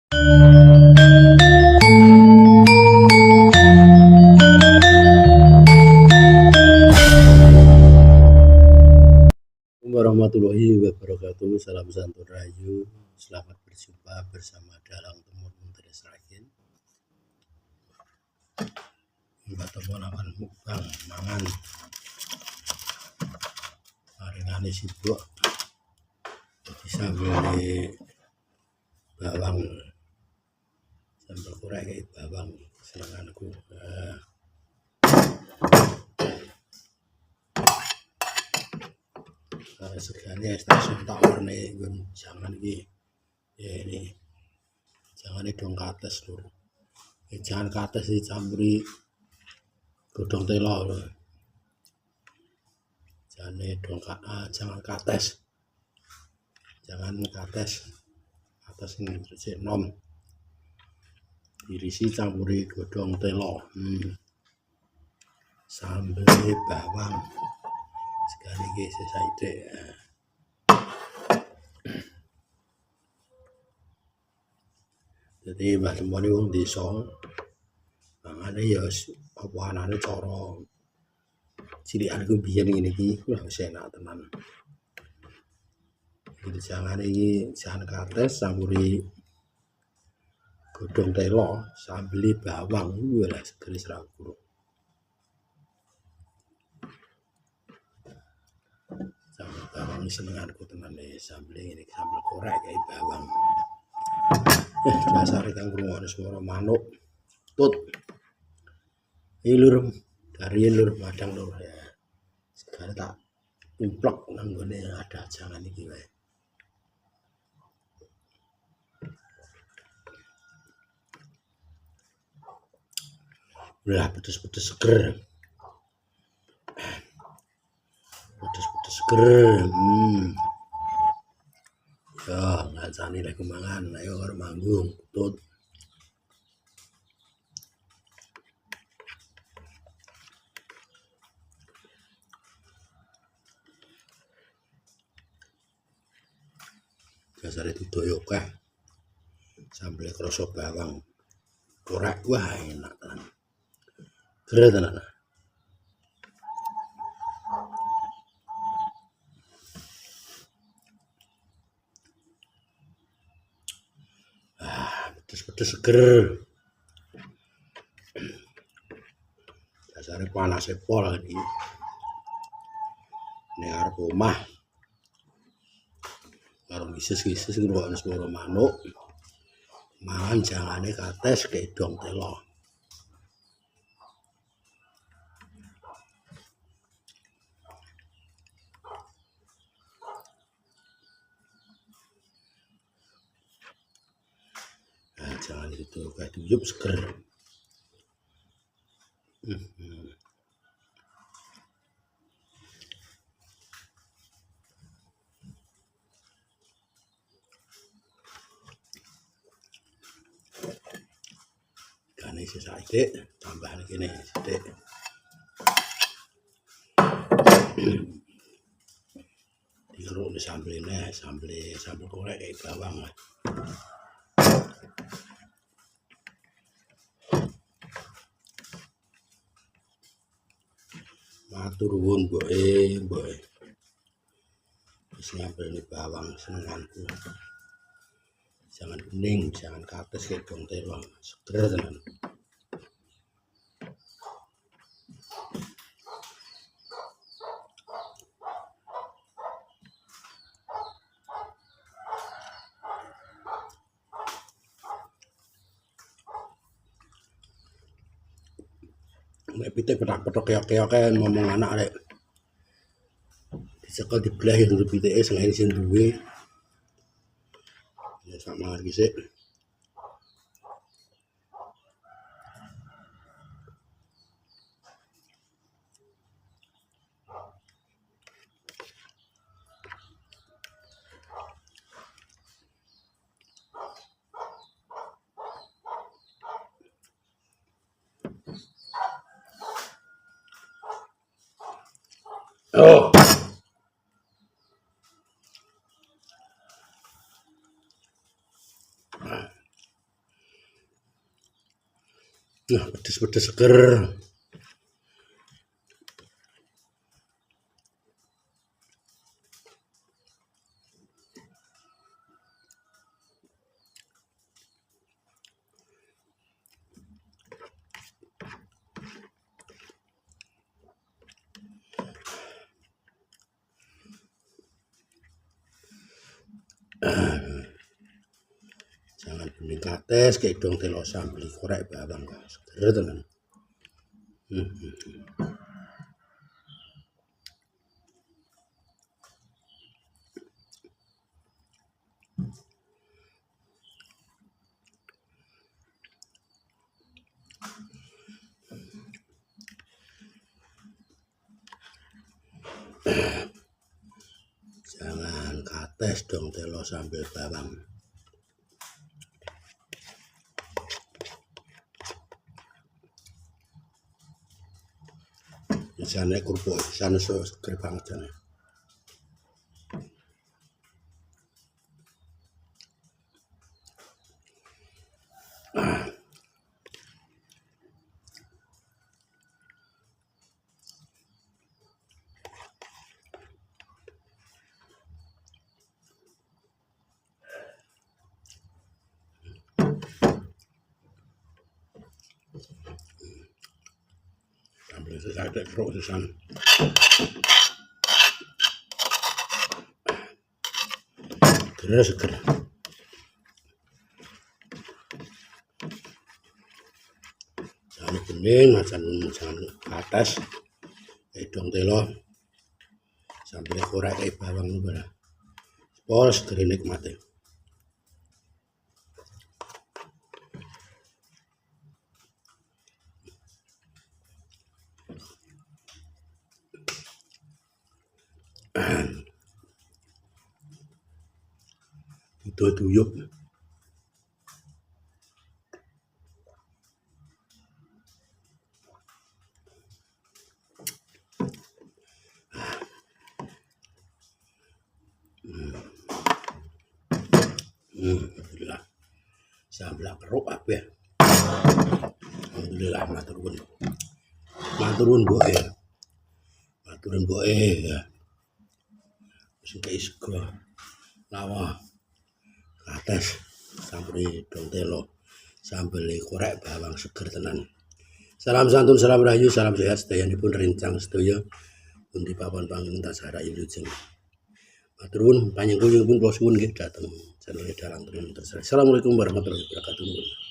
Warahmatullahi wabarakatuh. Salam Sampurayu. Selamat berjumpa bersama Dalang Temur Menteri Seragen. Ketemu lawan mukbang mangan. Maringane sibuk. Bisa beli bawang. Sambal korek kayak bawang senenganku. Segane stasiun tak warnai jangan iki. Ya ini. Jangan dong kates lur. Jangan kates dicampuri godhong telo lho. Jangan kates. Jangan kates. Atas ngresik nom. Irisi campuri godhong telo. Sambel bawang. Sekali iki sesaite. Jadi mbah temoni wong desa mangane ya apa anane cara cilikan ku biyen ngene iki wis enak tenan. Jadi jangan iki jangan kates campuri godhong telo, sambeli bawang wala segere seragur. Sambel bawang senenganku tenan sambel ngene sambel korek kayak bawang. Dasare kang ngrungokno swara manuk. Tut. Lur, dari lur madang lur ya. Sekarang tak implok nang gone ada jangan iki wae. Lah pedes-pedes seger. Pedes-pedes seger. Ya, ngancani lek mangan, ayo karo manggung. Tut. Dasare didoyo akeh. Sambel krasa bawang. Korek wah enak tenan. Gere tenan. Pedes-pedes seger. Dasare panase pol iki. Nek arep omah karo misis-misis ngrungokno swara manuk. Mangan jangane kates gedhong telo. Nah, jangan itu kayak duyup seger. Kane sithik tambahan kene sithik. Digeruk di sambel korek kayak bawang. Matur nuwun mboke. Wis nyambelne bawang senenganku. Jangan kuning, jangan kates kayak gedhong telo. Seger tenan. Nek pitik petak-petok keok-keoke ngomong anak rek. Dicekel dibelah itu pitike sing sing duwe. Ya sak mangan iki sik. Oh. Nah, pedes-pedes seger. Jangan bening kates kayak dong telo sambel korek bawang seger tenan. Jangan kates dong telo sambel bawang. Jane kerupuk sana seger banget jane. Sambel sesak keruk sesan. Seger. Jangan bening, jangan atas, dong telo, sambil korek bawang lu bara, pol seger nikmati. Itu tuyuk. Alhamdulillah. Sambel keruk apa ya? Alhamdulillah maturun. Maturun boe. Maturun boe ya. Sing sego. Lawa. Atas sambel dong telo. Sambel korek bawang seger tenan. Salam santun, salam rahayu, salam sehat sedayanipun rencang sedaya pundi papan panginten tasara ilujeng. Matur nuwun panjenenganipun kula suwun nggih dhateng channel Dalang Terus. Assalamualaikum warahmatullahi wabarakatuh.